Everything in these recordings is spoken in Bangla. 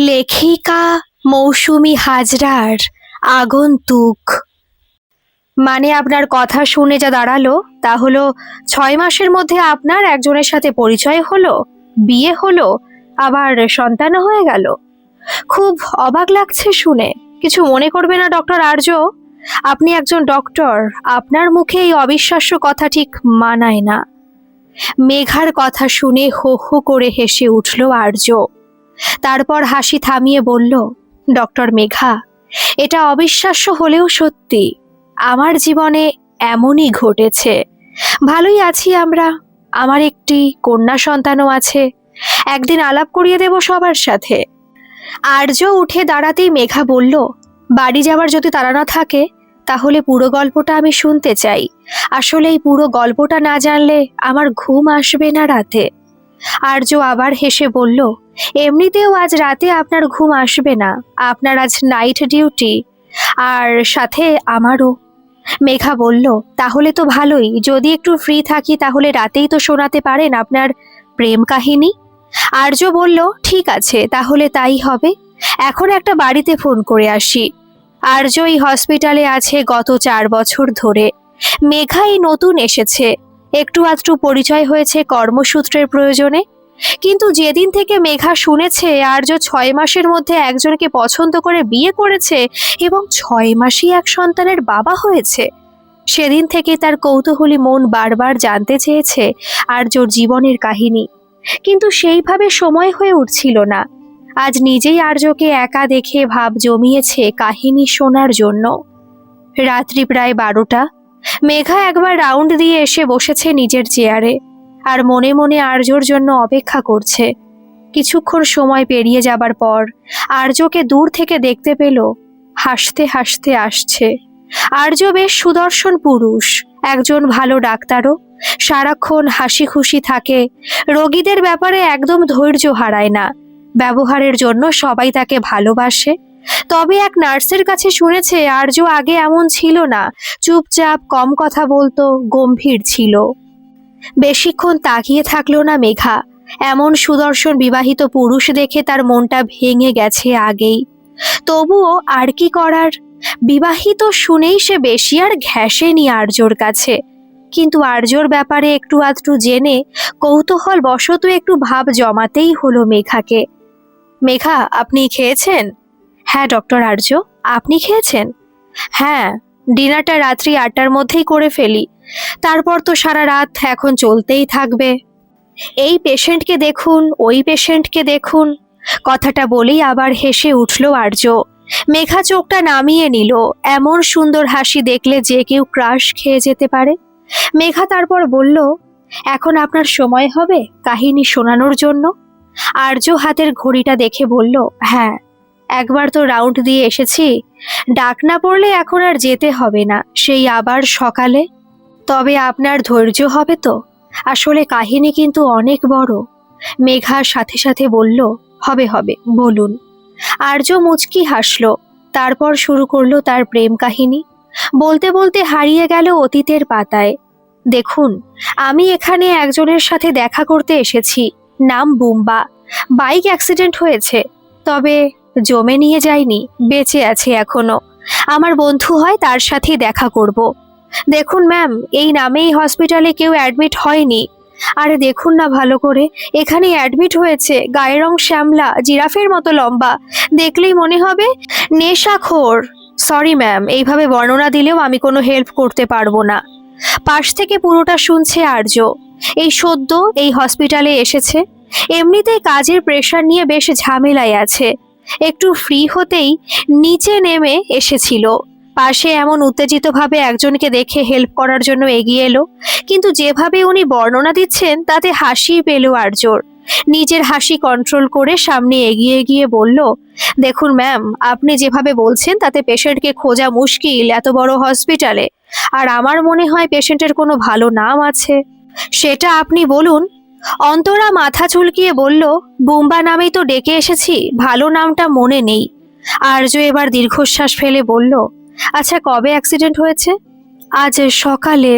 লেখিকা মৌসুমী হাজরার আগন্তুক। মানে আপনার কথা শুনে যা দাঁড়ালো তা হলো 6 মাসের মধ্যে আপনার একজনের সাথে পরিচয় হলো, বিয়ে হলো, আবার সন্তানও হয়ে গেল। খুব অবাক লাগছে শুনে। কিছু মনে করবে না ডক্টর আর্য, আপনি একজন ডক্টর, আপনার মুখে এই অবিশ্বাস্য কথা ঠিক মানায় না। মেঘার কথা শুনে হো হো করে হেসে উঠল আর্য। তারপর হাসি থামিয়ে বলল, ডক্টর মেঘা, এটা অবিশ্বাস্য হলেও সত্যি। আমার জীবনে এমনই ঘটেছে। ভালোই আছি আমরা, আমার একটি কন্যা সন্তানও আছে। একদিন আলাপ করিয়ে দেব সবার সাথে। আর্য উঠে দাঁড়াতেই মেঘা বলল, বাড়ি যাওয়ার যদি তাড়া না থাকে তাহলে পুরো গল্পটা আমি শুনতে চাই। আসলে এই পুরো গল্পটা না জানলে আমার ঘুম আসবে না রাতে। আর্য আবার হেসে বলল, এমনিতেও আজ রাতে আপনার ঘুম আসবে না, আপনার আজ নাইট ডিউটি, আর সাথে আমারও। মেঘা বলল, তাহলে তো ভালোই, যদি একটু ফ্রি থাকি তাহলে রাতেই তো শোনাতে পারেন আপনার প্রেম কাহিনী। আর্য বলল, ঠিক আছে, তাহলে তাই হবে। এখন একটা বাড়িতে ফোন করে আসি। আর্য এই হসপিটালে আছে গত 4 বছর ধরে। মেঘা এই নতুন এসেছে, একটু আধটু পরিচয় হয়েছে কর্মসূত্রের প্রয়োজনে। কিন্তু যেদিন থেকে মেঘা শুনেছে আর্য 6 মাসের মধ্যে একজনকে পছন্দ করে বিয়ে করেছে এবং 6 মাসই এক সন্তানের বাবা হয়েছে, সেদিন থেকে তার কৌতূহলী মন বারবার জানতে চেয়েছে আর্যর জীবনের কাহিনী। কিন্তু সেইভাবে সময় হয়ে উঠছিল না। আজ নিজেই আর্যকে একা দেখে ভাব জমিয়েছে কাহিনী শোনার জন্য। রাত্রি প্রায় 12টা। মেঘা একবার রাউন্ড দিয়ে এসে বসেছে নিজের চেয়ারে, আর মনে মনে আর্যর জন্য অপেক্ষা করছে। কিছুক্ষণ সময় পেরিয়ে যাবার পর আর্যকে দূর থেকে দেখতে পেল, হাসতে হাসতে আসছে। আর্য বেশ সুদর্শন পুরুষ, একজন ভালো ডাক্তারও, সারাক্ষণ হাসি খুশি থাকে, রোগীদের ব্যাপারে একদম ধৈর্য হারায় না, ব্যবহারের জন্য সবাই তাকে ভালোবাসে। তবে এক নার্সের কাছে শুনেছে আর্য আগে এমন ছিল না, চুপচাপ, কম কথা বলতো, গম্ভীর ছিল। বেশিক্ষণ তাকিয়ে থাকলো না মেঘা। এমন সুদর্শন বিবাহিত পুরুষ দেখে তার মনটা ভেঙে গেছে আগেই। তবুও আর কি করার, বিবাহিত শুনেই সে বেশি আর ঘেঁষেনি আর্যর কাছে। কিন্তু আর্যর ব্যাপারে একটু আধটু জেনে কৌতূহল বশত একটু ভাব জমাতেই হলো মেঘাকে। মেঘা, আপনি খেয়েছেন? হ্যাঁ ডক্টর আর্য, আপনি খেয়েছেন? হ্যাঁ, ডিনারটা রাত্রি 8টার মধ্যেই করে ফেলি, তারপর তো সারা রাত এখন চলতেই থাকবে। এই পেশেন্টকে দেখুন, ওই পেশেন্টকে দেখুন। কথাটা বলেই আবার হেসে উঠল আর্য। মেঘা চোখটা নামিয়ে নিল। এমন সুন্দর হাসি দেখলে যে কেউ ক্রাশ খেয়ে যেতে পারে। মেঘা তারপর বলল, এখন আপনার সময় হবে কাহিনী শোনানোর জন্য? আর্য হাতের ঘড়িটা দেখে বলল, হ্যাঁ, একবার তো রাউন্ড দিয়ে এসেছি, ডাক না পড়লে এখন আর যেতে হবে না, সেই আবার সকালে। তবে আপনার ধৈর্য হবে তো? আসলে কাহিনী কিন্তু অনেক বড়। মেঘার সাথে সাথে বলল, হবে হবে, বলুন। আর্য মুচকি হাসল, তারপর শুরু করলো তার প্রেম কাহিনী। বলতে বলতে হারিয়ে গেল অতীতের পাতায়। দেখুন, আমি এখানে একজনের সাথে দেখা করতে এসেছি, নাম বুম্বা। বাইক অ্যাক্সিডেন্ট হয়েছে, তবে জমে নিয়ে যায়নি, বেঁচে আছে এখনো। আমার বন্ধু হয়, তার সাথেই দেখা করব। দেখুন ম্যাম, এই নামেই হসপিটালে কেউ অ্যাডমিট হয়নি। আরে দেখুন না ভালো করে, এখানে অ্যাডমিট হয়েছে, গায়ের রং শ্যামলা, জিরাফের মতো লম্বা, দেখলেই মনে হবে নেশাখোর। সরি ম্যাম, এইভাবে বর্ণনা দিলেও আমি কোনো হেল্প করতে পারবো না। পাশ থেকে পুরোটা শুনছে আর্য। এই সদ্য এই হসপিটালে এসেছে, এমনিতেই কাজের প্রেশার নিয়ে বেশ ঝামেলায় আছে। একটু ফ্রি হতেই নিচে নেমে এসেছিল। পাশে এমন উত্তেজিতভাবে একজনকে দেখে হেল্প করার জন্য এগিয়ে এলো, কিন্তু যেভাবে উনি বর্ণনা দিচ্ছেন তাতে হাসি পেল আর্যর। নিজের হাসি কন্ট্রোল করে সামনে এগিয়ে গিয়ে বলল, দেখুন ম্যাম, আপনি যেভাবে বলছেন তাতে পেশেন্টকে খোঁজা মুশকিল এত বড় হসপিটালে। আর আমার মনে হয় পেশেন্টের কোনো ভালো নাম আছে। সেটা আপনি বলুন। অন্তরা মাথা চুলকিয়ে বলল, বুম্বা নামেই তো ডেকে এসেছি, ভালো নামটা মনে নেই। আর্য এবার দীর্ঘশ্বাস ফেলে বলল, আচ্ছা কবে অ্যাক্সিডেন্ট হয়েছে? আজ সকালে।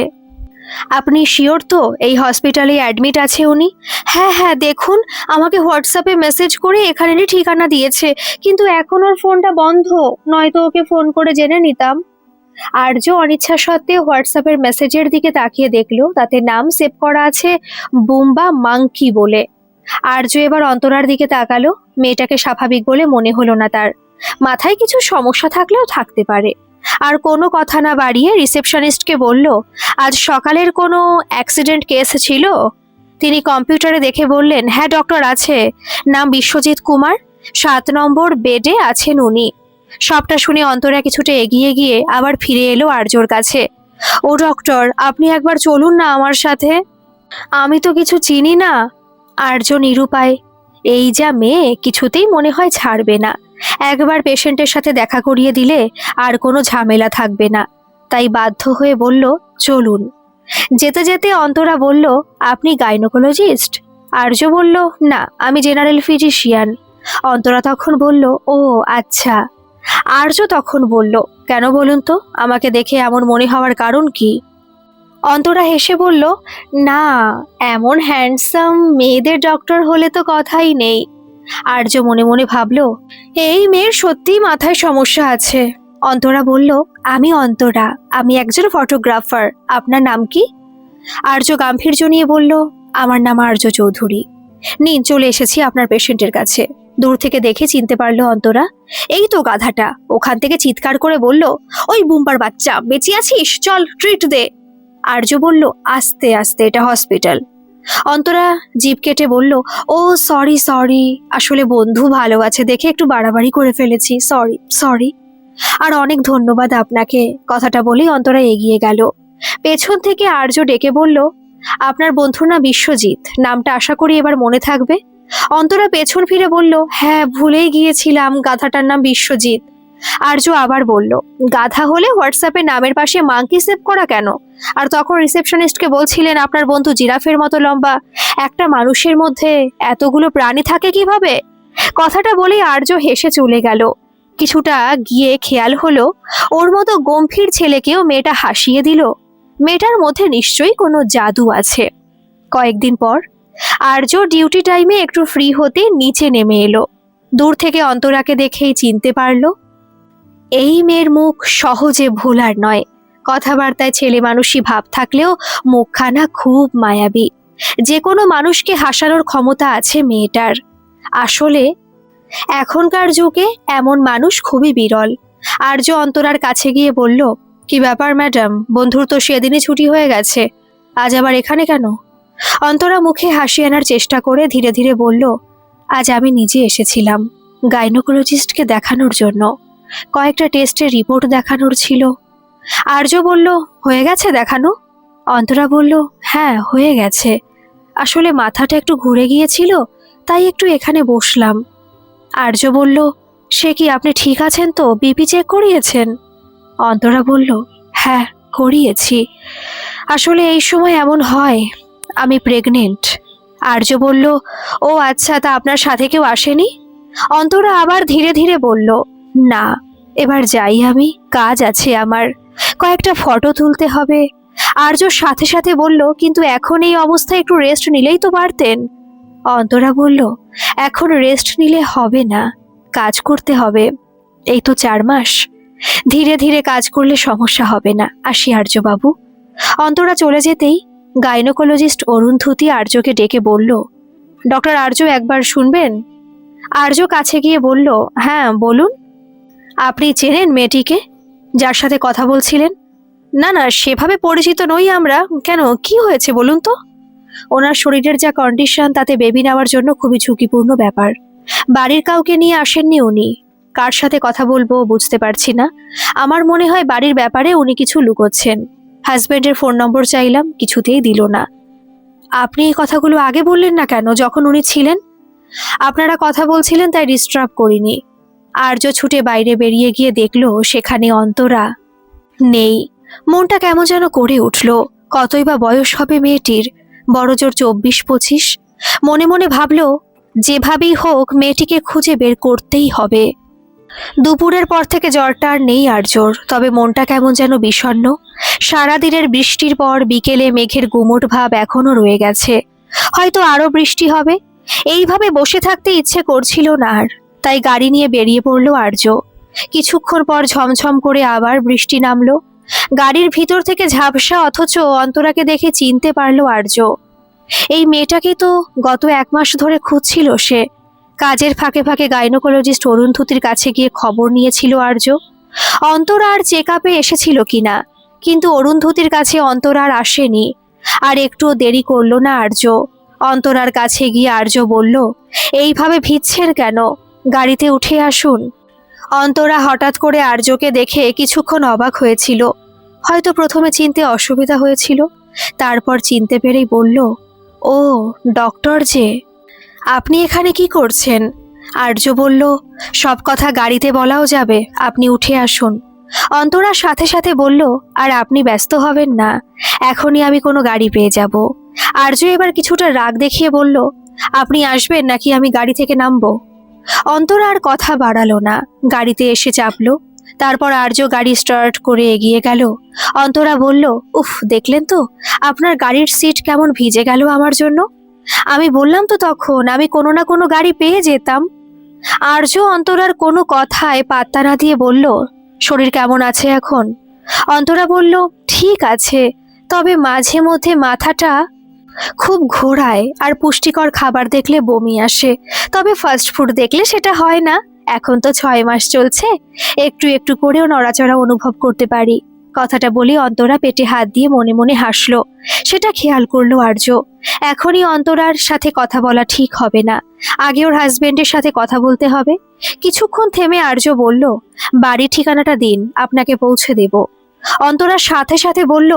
আপনি শিওর তো এই হসপিটালে অ্যাডমিট আছে উনি? হ্যাঁ হ্যাঁ, দেখুন আমাকে হোয়াটসঅ্যাপে মেসেজ করে এখানেরই ঠিকানা দিয়েছে, কিন্তু এখন ওর ফোনটা বন্ধ, নয়তো ওকে ফোন করে জেনে নিতাম। আর্য অনিচ্ছা সত্ত্বেও হোয়াটসঅ্যাপের মেসেজের দিকে তাকিয়ে দেখলো তাতে নাম সেভ করা আছে বুম্বা মাংকি বলে। আর্য এবার অন্তরার দিকে তাকালো। মেয়েটাকে স্বাভাবিক বলে মনে হলো না তার। মাথায় কিছু সমস্যা থাকলেও থাকতে পারে। আর কোনো কথা না বাড়িয়ে রিসেপশনিস্টকে বলল, আজ সকালের কোনো অ্যাক্সিডেন্ট কেস ছিল? তিনি কম্পিউটারে দেখে বললেন, হ্যাঁ ডক্টর আছে, নাম বিশ্বজিৎ কুমার, 7 নম্বর বেডে আছেন উনি। সবটা শুনে অন্তরা কিছুটা এগিয়ে গিয়ে আবার ফিরে এলো আর্যর কাছে। ও ডক্টর, আপনি একবার চলুন না আমার সাথে। আমি তো কিছু চিনি না। আর্য নিরুপায়। এই যা মেয়ে, কিছুতেই মনে হয় ছাড়বে না। একবার পেশেন্টের সাথে দেখা করিয়ে দিলে আর কোনো ঝামেলা থাকবে না। তাই বাধ্য হয়ে বলল, চলুন। যেতে যেতে অন্তরা বলল, আপনি গাইনোকোলজিস্ট? আর্য বলল, না, আমি জেনারেল ফিজিশিয়ান। অন্তরা তখন বলল, ও আচ্ছা। আর্য তখন বলল, কেন বলুন তো, আমাকে দেখে এমন মনে হওয়ার কারণ কি? অন্তরা হেসে বলল, না, এমন হ্যান্ডসাম মেয়েদের ডক্টর হলে তো কথাই নেই। আর্য মনে মনে ভাবল, এই মেয়ের সত্যিই মাথায় সমস্যা আছে। অন্তরা বলল, আমি অন্তরা, আমি একজন ফটোগ্রাফার। আপনার নাম কি? আর্য গাম্ভীর্য নিয়ে বলল, আমার নাম আর্য চৌধুরী। নিন, চলে এসেছি আপনার পেশেন্টের কাছে। দূর থেকে দেখে চিনতে পারলো অন্তরা। এই তো গাধাটা। ওখান থেকে চিৎকার করে বলল, ওই বুম্বার বাচ্চা, বেঁচে আছিস? চল ট্রিট দে। আর্য বলল, আস্তে আস্তে, এটা হসপিটাল। অন্তরা জিভ কেটে বলল, ও সরি সরি, আসলে বন্ধু ভালো আছে দেখে একটু বাড়াবাড়ি করে ফেলেছি, সরি সরি। আর অনেক ধন্যবাদ আপনাকে। কথাটা বলেই অন্তরা এগিয়ে গেল। পেছন থেকে আর্য ডেকে বলল, আপনার বন্ধুর নাম বিশ্বজিৎ, নামটা আশা করি এবার মনে থাকবে। অন্তরা পেছন ফিরে বলল, হ্যাঁ ভুলেই গিয়েছিলাম, গাধাটার নাম বিশ্বজিৎ। আর্য আবার বলল, গাধা হলে হোয়াটসঅ্যাপে নামের পাশে মাংকি সেভ করা কেন? আর তখন রিসেপশনিস্টকে বলছিলেন আপনার বন্ধু জিরাফের মতো লম্বা। একটা মানুষের মধ্যে এতগুলো প্রাণী থাকে কিভাবে? কথাটা বলেই আর্য হেসে চলে গেল। কিছুটা গিয়ে খেয়াল হলো, ওর মতো গম্ভীর ছেলেকেও মেয়েটা হাসিয়ে দিল। মেয়েটার মধ্যে নিশ্চয়ই কোনো জাদু আছে। কয়েকদিন পর আর্য ডিউটি টাইমে একটু ফ্রি হতে নিচে নেমে এলো। দূর থেকে অন্তরাকে দেখেই চিনতে পারলো, এই মেয়ের মুখ সহজে ভোলার নয়। কথাবার্তায় ছেলে মানুষই ভাব থাকলেও মুখখানা খুব মায়াবী। যে কোনো মানুষকে হাসানোর ক্ষমতা আছে মেয়েটার। আসলে এখনকার যুগে এমন মানুষ খুবই বিরল। আর্য অন্তরার কাছে গিয়ে বলল, কি ব্যাপার ম্যাডাম, বন্ধুর তো সেদিনই ছুটি হয়ে গেছে, আজ আবার এখানে কেন? অন্তরা মুখে হাসি আনার চেষ্টা করে ধীরে ধীরে বলল, আজ আমি নিজে এসেছিলাম গাইনোকোলজিস্টকে দেখানোর জন্য। কয়েকটা টেস্টের রিপোর্ট দেখানোর ছিল। আর্য বলল, হয়ে গেছে দেখানো? অন্তরা বলল, হ্যাঁ হয়ে গেছে, আসলে মাথাটা একটু ঘুরে গিয়েছিল, তাই একটু এখানে বসলাম। আর্য বলল, সে কি, আপনি ঠিক আছেন তো? বিপি চেক করিয়েছেন? অন্তরা বলল, হ্যাঁ করিয়েছি, আসলে এই সময় এমন হয়, আমি প্রেগনেন্ট। আর্য বলল, ও আচ্ছা, তা আপনার সাথে কেউ আসেনি? অন্তরা আবার ধীরে ধীরে বলল, না, এবার যাই, আমি কাজ আছে আমার, কয়েকটা ফটো তুলতে হবে। আর্য সাথে সাথে বলল, কিন্তু এখন এই অবস্থায় একটু রেস্ট নিলেই তো পারতেন। অন্তরা বলল, এখন রেস্ট নিলে হবে না, কাজ করতে হবে, এই তো 4 মাস, ধীরে ধীরে কাজ করলে সমস্যা হবে না, আসি আর্যবাবু। অন্তরা চলে যেতেই গাইনোকোলজিস্ট অরুন্ধতী আর্যকে ডেকে বলল, ডক্টর আর্য, একবার শুনবেন? আর্য কাছে গিয়ে বলল, হ্যাঁ বলুন। আপনি চেনেন মেয়েটিকে, যার সাথে কথা বলছিলেন? না না, সেভাবে পরিচিত নই আমরা। কেন, কি হয়েছে বলুন তো? ওনার শরীরের যা কন্ডিশন, তাতে বেবি নেওয়ার জন্য খুবই ঝুঁকিপূর্ণ ব্যাপার। বাড়ির কাউকে নিয়ে আসেননি উনি। কার সাথে কথা বলবো বুঝতে পারছি না। আমার মনে হয় বাড়ির ব্যাপারে উনি কিছু লুকোচ্ছেন। হাজবেন্ডের ফোন নম্বর চাইলাম, কিছুতেই দিল না। আপনি এই কথাগুলো আগে বললেন না কেন, যখন উনি ছিলেন? আপনারা কথা বলছিলেন তাই ডিস্টার্ব করিনি। আর্য ছুটে বাইরে বেরিয়ে গিয়ে দেখলো সেখানে অন্তরা নেই। মনটা কেমন যেন করে উঠল। কতই বা বয়স হবে মেয়েটির, বড়জোর 24-25। মনে মনে ভাবল, যেভাবেই হোক মেয়েটিকে খুঁজে বের করতেই হবে। দুপুরের পর থেকে জ্বরটা আর নেই আর্যর, তবে মনটা কেমন যেন বিষণ্ণ। সারাদিনের বৃষ্টির পর বিকেলে মেঘের গুমোট ভাব এখনো রয়ে গেছে, হয়তো আরো বৃষ্টি হবে। এইভাবে বসে থাকতে ইচ্ছে করছিল না আর, তাই গাড়ি নিয়ে বেরিয়ে পড়ল আর্য। কিছুক্ষণ পর ঝমঝম করে আবার বৃষ্টি নামলো। গাড়ির ভিতর থেকে ঝাপসা অথচ অন্তরাকে দেখে চিনতে পারলো আর্য। এই মেয়েটাকে তো গত 1 মাস ধরে খুঁজছিল সে। কাজের ফাঁকে ফাঁকে গাইনোকোলজিস্ট অরুন্ধতির কাছে গিয়ে খবর নিয়েছিল আর্য অন্তরা আর চেক আপে এসেছিল কিনা, কিন্তু অরুন্ধতির কাছে অন্তরা আর আসেনি। আর একটুও দেরি করলো না আর্য। অন্তরার কাছে গিয়ে আর্য বলল, এইভাবে ভিজছেন কেন, গাড়িতে উঠে আসুন। অন্তরা হঠাৎ করে আর্যকে দেখে কিছুক্ষণ অবাক হয়েছিল। হয়তো প্রথমে চিনতে অসুবিধা হয়েছিল, তারপর চিনতে পেরেই বলল, ও ডক্টর যে, আপনি এখানে কি করছেন? আর্য বলল, সব কথা গাড়িতে বলাও যাবে, আপনি উঠে আসুন। অন্তরা সাথে সাথে বলল, আর আপনি ব্যস্ত হবেন না, এখনই আমি কোনো গাড়ি পেয়ে যাব। আর্য এবার কিছুটা রাগ দেখিয়ে বলল, আপনি আসবেন নাকি আমি গাড়ি থেকে নামবো? অন্তরা আর কথা বাড়ালো না, গাড়িতে এসে চাপলো। তারপর আর্য গাড়ি স্টার্ট করে এগিয়ে গেল। অন্তরা বলল, উফ, দেখলেন তো আপনার গাড়ির সিট কেমন ভিজে গেল আমার জন্য। আমি বললাম তো তখন আমি কোনো না কোনো গাড়ি পেয়ে যেতাম। আর্য অন্তরার কোনো কথায় পাত্তা না দিয়ে বলল, শরীর কেমন আছে এখন? অন্তরা বলল, ঠিক আছে, তবে মাঝে মধ্যে মাথাটা খুব ঘোরায় আর পুষ্টিকর খাবার দেখলে বমি আসে, তবে ফাস্ট ফুড দেখলে সেটা হয় না। এখন তো 6 মাস চলছে, একটু একটু করেও নড়াচড়া অনুভব করতে পারি। কথাটা বলি অন্তরা পেটে হাত দিয়ে মনে মনে হাসলো। সেটা খেয়াল করলো আর্য। এখনই অন্তরার সাথে কথা বলা ঠিক হবে না, আগে ওর হাজবেন্ডের সাথে কথা বলতে হবে। কিছুক্ষণ থেমে আর্য বলল, বাড়ির ঠিকানাটা দিন, আপনাকে পৌঁছে দেব। অন্তরার সাথে সাথে বলল,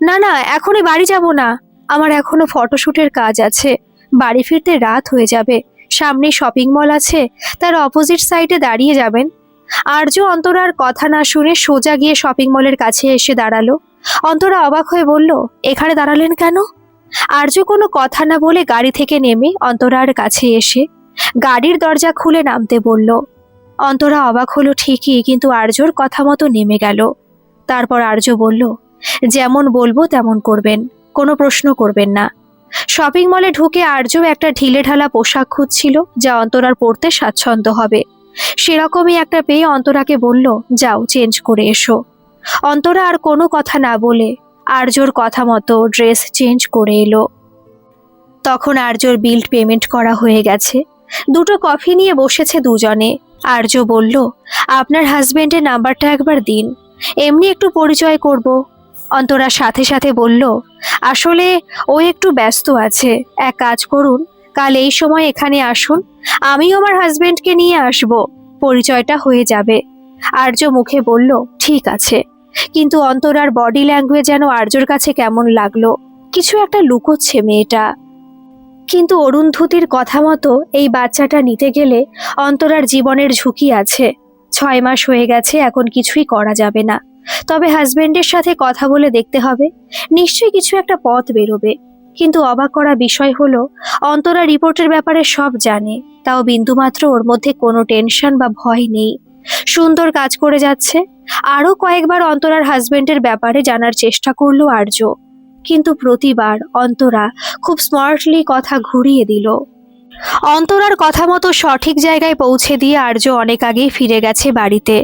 না না, এখনই বাড়ি যাব না, আমার এখনো ফটোশুটের কাজ আছে, বাড়ি ফিরতে রাত হয়ে যাবে। সামনে শপিং মল আছে, তার অপোজিট সাইডে দাঁড়িয়ে যাবেন। আর্য অন্তরার কথা না শুনে সোজা গিয়ে শপিং মলের কাছে এসে দাঁড়ালো। অন্তরা অবাক হয়ে বলল, এখানে দাঁড়ালেন কেন? আর্য কোনো কথা না বলে গাড়ি থেকে নেমে অন্তরার কাছে এসে গাড়ির দরজা খুলে নামতে বলল। অন্তরা অবাক হলো ঠিকই, কিন্তু আর্যর কথা মতো নেমে গেল। তারপর আর্য বলল, যেমন বলবো তেমন করবেন, কোনো প্রশ্ন করবেন না। শপিং মলে ঢুকে আর্য একটা ঢিলেঢালা পোশাক খুঁজছিল যা অন্তরার পরতে স্বাচ্ছন্দ্য হবে। সেরকমই একটা পেয়ে অন্তরাকে বলল, যাও চেঞ্জ করে এসো। অন্তরা আর কোনো কথা না বলে আর্যর কথা মতো ড্রেস চেঞ্জ করে এলো। তখন আর্যর বিল পেমেন্ট করা হয়ে গেছে। 2টো কফি নিয়ে বসেছে দুজনে। আর্য বলল, আপনার হাজবেন্ডের নাম্বারটা একবার দিন, এমনি একটু পরিচয় করব। অন্তরা সাথে সাথে বলল, আসলে ও একটু ব্যস্ত আছে, এক কাজ করুন, কাল এই সময় এখানে আসুন, আমিও আমার হাজবেন্ডকে নিয়ে আসব, পরিচয়টা হয়ে যাবে। আর্য মুখে বলল, ঠিক আছে, কিন্তু অন্তরার বডি ল্যাঙ্গুয়েজ যেন আর্যর কাছে কেমন লাগলো, কিছু একটা লুকোচ্ছে মেয়েটা। কিন্তু অরুন্ধতির কথা মতো এই বাচ্চাটা নিতে গেলে অন্তরার জীবনের ঝুঁকি আছে। 6 মাস হয়ে গেছে, এখন কিছুই করা যাবে না। তবে হাজবেন্ডের সাথে কথা বলে দেখতে হবে, নিশ্চয়ই কিছু একটা পথ বেরোবে। কিন্তু অবাক করা বিষয় হলো, অন্তরা রিপোর্টের ব্যাপারে সব জানে, তাও বিন্দুমাত্র ওর মধ্যে কোনো টেনশন বা ভয় নেই। সুন্দর কাজ করে যাচ্ছে। আরও কয়েকবার অন্তরার হাজবেন্ডের ব্যাপারে জানার চেষ্টা করলো আর্য, কিন্তু প্রতিবার অন্তরা খুব স্মার্টলি কথা ঘুরিয়ে দিল। অন্তরার কথা মতো সঠিক জায়গায় পৌঁছে দিয়ে আর্য অনেক আগেই ফিরে গেছে বাড়িতে।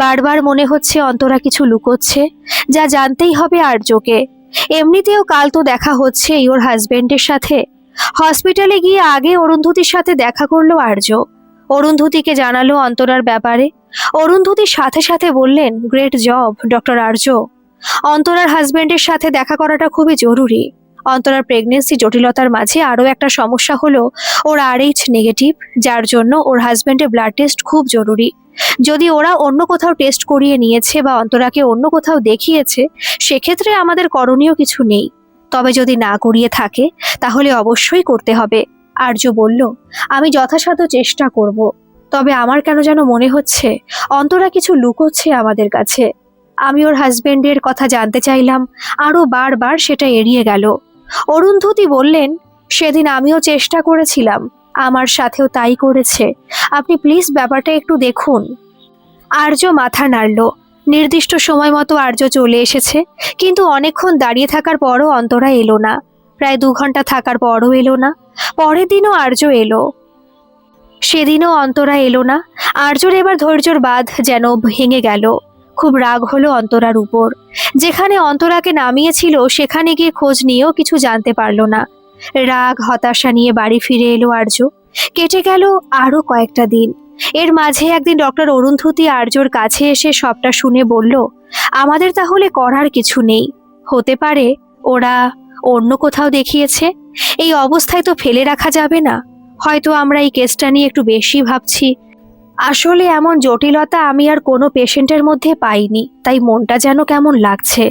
বারবার মনে হচ্ছে অন্তরা কিছু লুকোচ্ছে, যা জানতেই হবে আর্যকে। এমনিতেও কাল তো দেখা হচ্ছে ওর হাজবেন্ডের সাথে। হসপিটালে গিয়ে আগে অরুন্ধতির সাথে দেখা করলো আর্য। অরুন্ধতিকে জানালো অন্তরার ব্যাপারে। অরুন্ধতির সাথে সাথে বললেন, গ্রেট জব ডক্টর আর্য, অন্তরার হাজবেন্ডের সাথে দেখা করাটা খুবই জরুরি। অন্তরার প্রেগনেন্সি জটিলতার মাঝে আরও একটা সমস্যা হলো ওর RH নেগেটিভ, যার জন্য ওর হাজবেন্ডের ব্লাড টেস্ট খুব জরুরি। যদি ওরা অন্য কোথাও টেস্ট করিয়ে নিয়েছে বা অন্তরাকে অন্য কোথাও দেখিয়েছে, সেক্ষেত্রে আমাদের করণীয় কিছু নেই, তবে যদি না করিয়ে থাকে তাহলে অবশ্যই করতে হবে। আর্য বলল, আমি যথাসাধ্য চেষ্টা করব, তবে আমার কেন যেন মনে হচ্ছে অন্তরা কিছু লুকোচ্ছে আমাদের কাছে। আমি ওর হাজবেন্ডের কথা জানতে চাইলাম, আরও বারবার সেটা এড়িয়ে গেল। অরুন্ধতী বললেন, সেদিন আমিও চেষ্টা করেছিলাম, আমার সাথেও তাই করেছে, আপনি প্লিজ ব্যাপারটা একটু দেখুন। আর্য মাথা নাড়ল। নির্দিষ্ট সময় মতো আর্য চলে এসেছে, কিন্তু অনেকক্ষণ দাঁড়িয়ে থাকার পরও অন্তরা এলো না। প্রায় 2 ঘন্টা থাকার পরও এলো না। পরের দিনও আর্য এলো, সেদিনও অন্তরা এলো না। আর্যর এবার ধৈর্যর বাঁধ যেন ভেঙে গেল। খুব রাগ হলো অন্তরার উপর। যেখানে অন্তরাকে নামিয়েছিল সেখানে গিয়ে খোঁজ নিয়েও কিছু জানতে পারল না। রাগ হতাশা নিয়ে বাড়ি ফিরে এলো আর্য। কেটে গেল আরো কয়েকটা দিন। এর মাঝে একদিন ডক্টর অরুন্ধতী আর্যর কাছে এসে সবটা শুনে বলল, আমাদের তাহলে করার কিছু নেই। হতে পারে ওরা অন্য কোথাও দেখিয়েছে। এই অবস্থায় তো ফেলে রাখা যাবে না। হয়তো আমরা এই কেসটা নিয়ে একটু বেশি ভাবছি। আসলে এমন জটিলতা আমি আর কোনো পেশেন্টের মধ্যে পাইনি, তাই মনটা যেন কেমন লাগছে।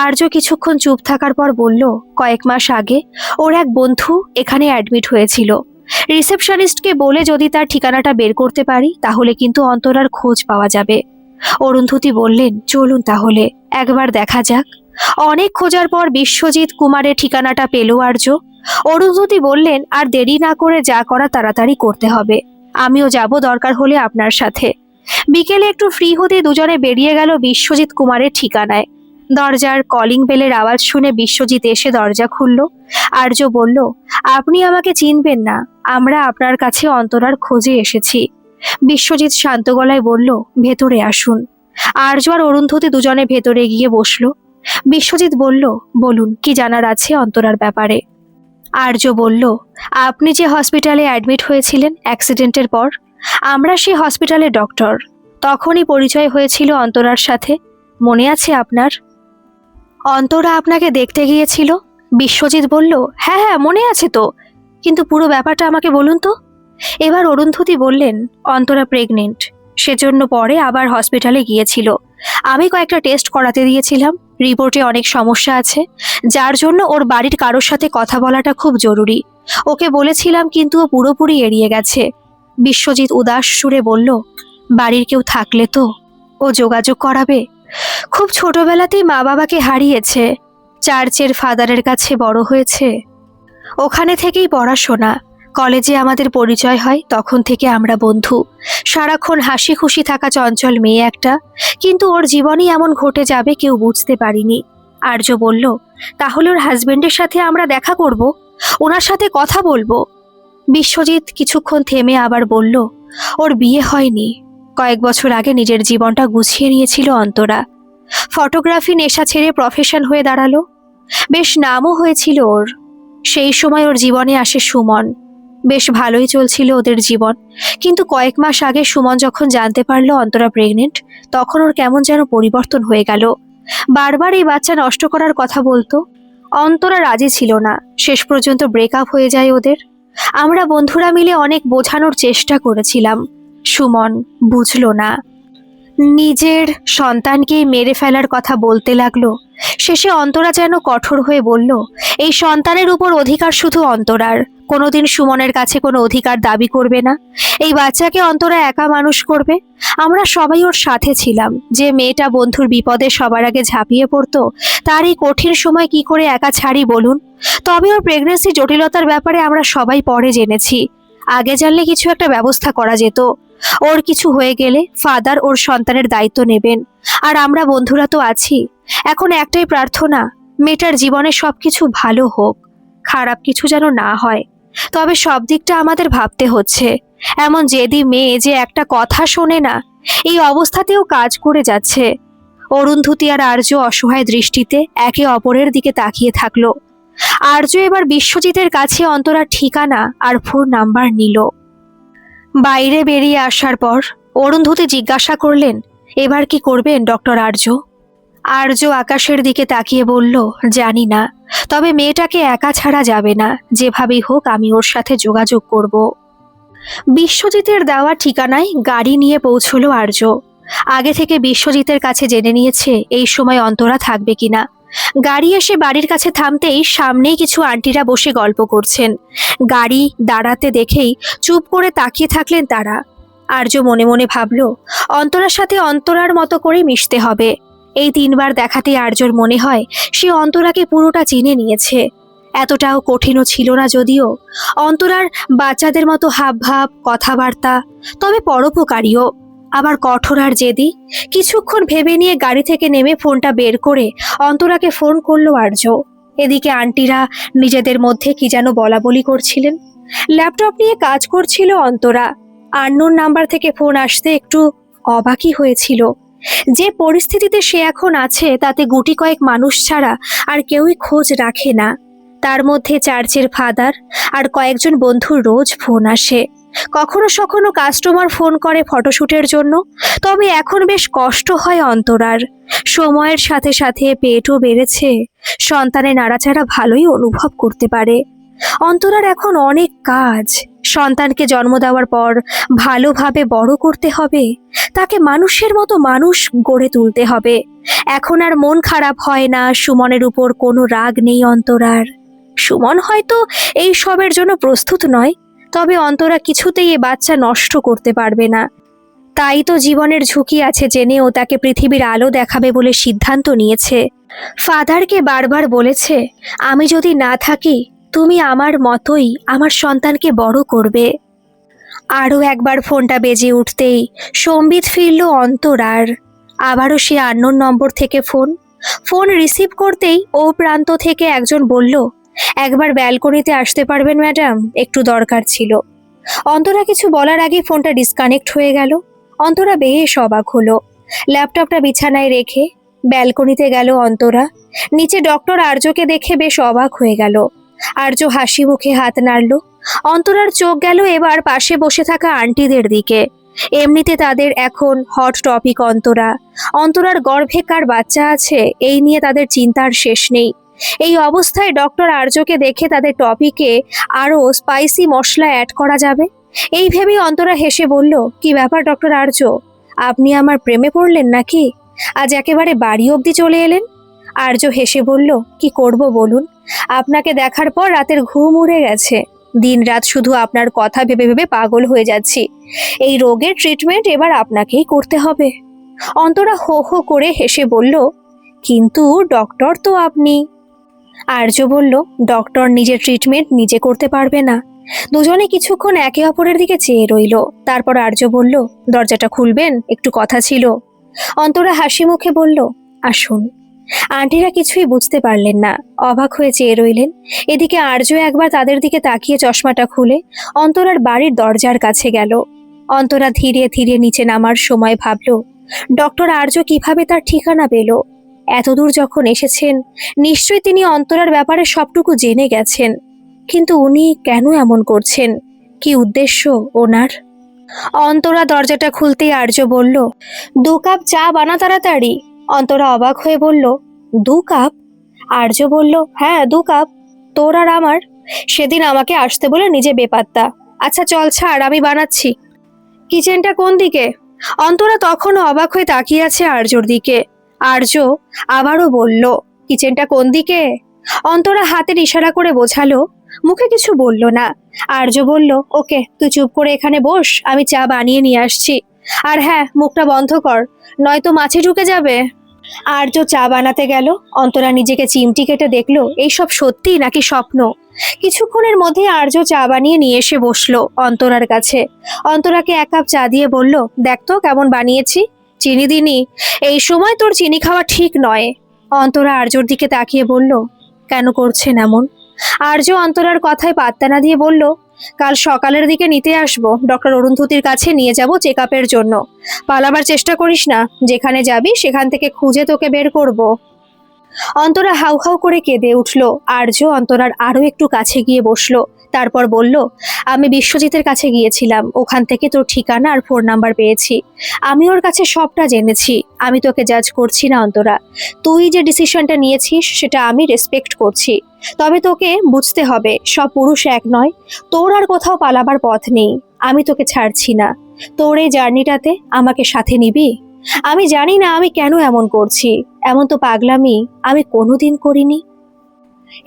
আর্য কিছুক্ষণ চুপ থাকার পর বলল, কয়েক মাস আগে ওর এক বন্ধু এখানে অ্যাডমিট হয়েছিল। রিসেপশনিস্টকে বলে যদি তার ঠিকানাটা বের করতে পারি তাহলে কিন্তু অন্তরার খোঁজ পাওয়া যাবে। অরুন্ধতী বললেন, চলুন তাহলে একবার দেখা যাক। অনেক খোঁজার পর বিশ্বজিৎ কুমারের ঠিকানাটা পেল আর্য। অরুন্ধতী বললেন, আর দেরি না করে যা করা তাড়াতাড়ি করতে হবে। আমিও যাব দরকার হলে আপনার সাথে। বিকেলে একটু ফ্রি হতে দুজনে বেরিয়ে গেল বিশ্বজিৎ কুমারের ঠিকানায়। দরজার কলিং বেলের আওয়াজ শুনে বিশ্বজিৎ এসে দরজা খুলল। আর্য বলল, আপনি আমাকে চিনবেন না, আমরা আপনার কাছে অন্তরার খোঁজে এসেছি। বিশ্বজিৎ শান্ত গলায় বলল, ভেতরে আসুন। আর্য আর অরুন্ধতী দুজনে ভেতরে গিয়ে বসলো। বিশ্বজিৎ বলল, বলুন কি জানার আছে অন্তরার ব্যাপারে। আর্য বলল, আপনি যে হসপিটালে অ্যাডমিট হয়েছিলেন অ্যাক্সিডেন্টের পর, আমরা সেই হসপিটালের ডক্টর। তখনই পরিচয় হয়েছিল অন্তরার সাথে, মনে আছে আপনার? অন্তরা আপনাকে দেখতে গিয়েছিল। বিশ্বজিৎ বলল, হ্যাঁ হ্যাঁ মনে আছে তো, কিন্তু পুরো ব্যাপারটা আমাকে বলুন তো। এবার অরুন্ধতী বললেন, অন্তরা প্রেগনেন্ট, সেজন্য পরে আবার হসপিটালে গিয়েছিল। আমি কয়েকটা টেস্ট করাতে দিয়েছিলাম, রিপোর্টে অনেক সমস্যা আছে, যার জন্য ওর বাড়ির কারোর সাথে কথা বলাটা খুব জরুরি। ওকে বলেছিলাম কিন্তু ও পুরোপুরি এড়িয়ে গেছে। বিশ্বজিৎ উদাস সুরে বলল, বাড়ির কেউ থাকলে তো ও যোগাযোগ করাবে। খুব ছোটবেলাতেই মা বাবাকে হারিয়েছে, চার্চের ফাদারের কাছে বড় হয়েছে, ওখানে থেকেই পড়াশোনা। কলেজে আমাদের পরিচয় হয়, তখন থেকে আমরা বন্ধু। সারাক্ষণ হাসি খুশি থাকা চঞ্চল মেয়ে একটা, কিন্তু ওর জীবনই এমন ঘটে যাবে কেউ বুঝতে পারিনি। আর্য বলল, তাহলে ওর হাজবেন্ডের সাথে আমরা দেখা করব, ওনার সাথে কথা বলবো। বিশ্বজিৎ কিছুক্ষণ থেমে আবার বলল, ওর বিয়ে হয়নি, কয়েক বছর আগে নিজের জীবনটা গুছিয়ে নিয়েছিল অন্তরা। ফটোগ্রাফি নেশা ছেড়ে প্রফেশন হয়ে দাঁড়ালো, বেশ নামও হয়েছিল ওর। সেই সময় ওর জীবনে আসে সুমন। বেশ ভালোই চলছিল ওদের জীবন, কিন্তু কয়েক মাস আগে সুমন যখন জানতে পারলো অন্তরা প্রেগনেন্ট, তখন ওর কেমন যেন পরিবর্তন হয়ে গেল। বারবার এই বাচ্চা নষ্ট করার কথা বলতো। অন্তরা রাজি ছিল না, শেষ পর্যন্ত ব্রেকআপ হয়ে যায় ওদের। আমরা বন্ধুরা মিলে অনেক বোঝানোর চেষ্টা করেছিলাম, সুমন বুঝলো না। নিজের সন্তানকেই মেরে ফেলার কথা বলতে লাগলো। শেষে অন্তরা যেন কঠোর হয়ে বলল, এই সন্তানের উপর অধিকার শুধু অন্তরার, কোনোদিন সুমনের কাছে কোনো অধিকার দাবি করবে না। এই বাচ্চাকে অন্তরা একা মানুষ করবে। আমরা সবাই ওর সাথে ছিলাম। যে মেয়েটা বন্ধুর বিপদে সবার আগে ঝাঁপিয়ে পড়তো, তার এই কঠিন সময় কি করে একা ছাড়ি বলুন। তবে ওর প্রেগন্যান্সি জটিলতার ব্যাপারে আমরা সবাই পরে জেনেছি। আগে জানলে কিছু একটা ব্যবস্থা করা যেত। ওর কিছু হয়ে গেলে ফাদার ওর সন্তানের দায়িত্ব নেবেন, আর আমরা বন্ধুরা তো আছি। এখন একটাই প্রার্থনা, মেয়েটার জীবনে সবকিছু ভালো হোক, খারাপ কিছু যেন না হয়। তবে সব দিকটা আমাদের ভাবতে হচ্ছে। এমন জেদি মেয়ে যে একটা কথা শোনে না, এই অবস্থাতেও কাজ করে যাচ্ছে। অরুন্ধতী আর আর্য অসহায় দৃষ্টিতে একে অপরের দিকে তাকিয়ে থাকলো। আর্য এবার বিশ্বজিতের কাছে অন্তরার ঠিকানা আর ফোন নাম্বার নিল। বাইরে বেরিয়ে আসার পর অরুন্ধতী জিজ্ঞাসা করলেন, এবার কি করবেন ডক্টর আর্য? আর্য আকাশের দিকে তাকিয়ে বলল, জানি না, তবে মেয়েটাকে একা ছাড়া যাবে না। যেভাবেই হোক আমি ওর সাথে যোগাযোগ করব। বিশ্বজিতের দেওয়া ঠিকানায় গাড়ি নিয়ে পৌঁছলো আর্য। আগে থেকে বিশ্বজিতের কাছে জেনে নিয়েছে এই সময় অন্তরা থাকবে কিনা। গাড়ি এসে বাড়ির কাছে থামতেই সামনেই কিছু আন্টিরা বসে গল্প করছেন। গাড়ি দাঁড়াতে দেখেই চুপ করে তাকিয়ে থাকলেন তারা। আর্য মনে মনে ভাবল, অন্তরার সাথে অন্তরার মতো করে মিশতে হবে। এই 3 বার দেখাতেই আর্যর মনে হয় সে অন্তরাকে পুরোটা চিনে নিয়েছে। এতটাও কঠিনও ছিল না যদিও। অন্তরার বাচ্চাদের মতো হাবভাব, কথাবার্তা, তবে পরোপকারীও। আবার কঠোর আর জেদি। কিছুক্ষণ ভেবে নিয়ে গাড়ি থেকে নেমে ফোনটা বের করে অন্তরাকে ফোন করলো আর্য। এদিকে আন্টিরা নিজেদের মধ্যে কি যেন বলাবলি করছিলেন। ল্যাপটপ নিয়ে কাজ করছিল অন্তরা। আননোন নাম্বার থেকে ফোন আসতে একটু অবাকই হয়েছিল। যে পরিস্থিতিতে সে এখন আছে তাতে গুটি কয়েক মানুষ ছাড়া আর কেউই খোঁজ রাখে না। তার মধ্যে চার্চের ফাদার আর কয়েকজন বন্ধুর রোজ ফোন আসে। কখনো সখনো কাস্টমার ফোন করে ফটোশুটের জন্য। তবে এখন বেশ কষ্ট হয় অন্তরার। সময়ের সাথে সাথে পেটও বেড়েছে, সন্তানের নাড়াচাড়া ভালোই অনুভব করতে পারে। অন্তরার এখন অনেক কাজ। সন্তানকে জন্ম দেওয়ার পর ভালোভাবে বড় করতে হবে, তাকে মানুষের মতো মানুষ গড়ে তুলতে হবে। এখন আর মন খারাপ হয় না, সুমনের উপর কোনো রাগ নেই অন্তরার। সুমন হয়তো এই সবের জন্য প্রস্তুত নয়, তবে অন্তরা কিছুতেই এ বাচ্চা নষ্ট করতে পারবে না। তাই তো জীবনের ঝুঁকি আছে জেনেও তাকে পৃথিবীর আলো দেখাবে বলে সিদ্ধান্ত নিয়েছে। ফাদারকে বারবার বলেছে, আমি যদি না থাকি তুমি আমার মতোই আমার সন্তানকে বড় করবে। আরও একবার ফোনটা বেজে উঠতেই সম্বিত ফিরল অন্তরার। আবারও সে আননোন নম্বর থেকে ফোন। ফোন রিসিভ করতেই ও প্রান্ত থেকে একজন বলল, একবার ব্যালকনিতে আসতে পারবেন ম্যাডাম, একটু দরকার ছিল। অন্তরা কিছু বলার আগে ফোনটা ডিসকানেক্ট হয়ে গেল। অন্তরা বেশ অবাক হলো। ল্যাপটপটা বিছানায় রেখে ব্যালকনিতে গেল অন্তরা। নিচে ডক্টর আর্যকে দেখে বেশ অবাক হয়ে গেল। আর্য হাসি মুখে হাত নাড়ল। অন্তরার চোখ গেল এবার পাশে বসে থাকা আন্টিদের দিকে। এমনিতে তাদের এখন হট টপিক অন্তরা। অন্তরার গর্ভে কার বাচ্চা আছে এই নিয়ে তাদের চিন্তার শেষ নেই। এই অবস্থায় ডক্টর আর্যকে দেখে তাদের টপিকে আরও স্পাইসি মশলা অ্যাড করা যাবে। এই ভেবেই অন্তরা হেসে বলল, কি ব্যাপার ডক্টর আর্য, আপনি আমার প্রেমে পড়লেন নাকি? আজ একেবারে বাড়ি অবধি চলে এলেন। আর্য হেসে বলল, কি করব বলুন, আপনাকে দেখার পর রাতের ঘুম উড়ে গেছে। দিনরাত শুধু আপনার কথা ভেবে ভেবে পাগল হয়ে যাচ্ছি। এই রোগের ট্রিটমেন্ট এবার আপনাকেই করতে হবে। অন্তরা হো হো করে হেসে বলল, কিন্তু ডক্টর তো আপনি। আর্য বলল, ডক্টর নিজের ট্রিটমেন্ট নিজে করতে পারবে না। দুজনে কিছুক্ষণ একে অপরের দিকে চেয়ে রইল। তারপর আর্য বলল, দরজাটা খুলবেন, একটু কথা ছিল। অন্তরা হাসি মুখে বলল, আসুন। আন্টিরা কিছুই বুঝতে পারলেন না, অবাক হয়ে চেয়ে রইলেন। এদিকে আর্য একবার তাদের দিকে তাকিয়ে চশমাটা খুলে অন্তরার বাড়ির দরজার কাছে গেল। অন্তরা ধীরে ধীরে নিচে নামার সময় ভাবল, ডক্টর আর্য কিভাবে তার ঠিকানা পেল? এতদূর যখন এসেছেন নিশ্চয়ই তিনি অন্তরার ব্যাপারে সবটুকু জেনে গেছেন। কিন্তু উনি কেন এমন করছেন? কি উদ্দেশ্য ওনার? অন্তরা দরজাটা খুলতেই আর্য বলল, 2 কাপ চা বানা তাড়াতাড়ি। অন্তরা অবাক হয়ে বলল, 2 কাপ? আর্য বলল, হ্যাঁ 2 কাপ, তোর আর আমার। সেদিন আমাকে আসতে বলে নিজে বেপাত্তা। আচ্ছা চল ছাড়, আমি বানাচ্ছি। কিচেনটা কোন দিকে? অন্তরা তখনও অবাক হয়ে তাকিয়ে আছে আর্যর দিকে। আর্য আবারও বলল, কিচেনটা কোন দিকে? অন্তরা হাতের ইশারা করে বোঝালো, মুখে কিছু বলল না। আর্য বলল, ওকে তুই চুপ করে এখানে বস, আমি চা বানিয়ে নিয়ে আসছি। আর হ্যাঁ, মুখটা বন্ধ কর, নয়তো মাছি ঢুকে যাবে। আর্য চা বানাতে গেল। অন্তরা নিজেকে চিমটি কেটে দেখলো এইসব সত্যি নাকি স্বপ্ন। কিছুক্ষণের মধ্যে আর্য চা বানিয়ে নিয়ে এসে বসলো অন্তরার কাছে। অন্তরাকে 1 কাপ চা দিয়ে বলল, দেখ তো কেমন বানিয়েছি, চিনি দিনি। এই সময় তোর চিনি খাওয়া ঠিক নয়। অন্তরা আর্যর দিকে তাকিয়ে বলল, কেন করছেন এমন? আর্য অন্তরার কথায় পাত্তা না দিয়ে বলল, কাল সকালের দিকে নিতে আসবো, ডক্টর অরুন্ধতির কাছে নিয়ে যাব চেক আপের জন্য। পালাবার চেষ্টা করিস না, যেখানে যাবি সেখান থেকে খুঁজে তোকে বের করব। অন্তরা হাউ হাউ করে কেঁদে উঠল। আর্য অন্তরার আরো একটু কাছে গিয়ে বসলো। তারপর বলল, আমি বিশ্বজিতের কাছে গিয়েছিলাম, ওখান থেকে তোর ঠিকানা আর ফোন নাম্বার পেয়েছি। আমি ওর কাছে সবটা জেনেছি। আমি তোকে জাজ করছি না অন্তরা, তুই যে ডিসিশনটা নিয়েছিস সেটা আমি রেসপেক্ট করছি। তবে তোকে বুঝতে হবে সব পুরুষ এক নয়। তোর আর কোথাও পালাবার পথ নেই। আমি তোকে ছাড়ছি না। তোর এই জার্নিটাতে আমাকে সাথে নিবি? আমি জানি না আমি কেন এমন করছি, এমন তো পাগলামি আমি কোনোদিন করিনি।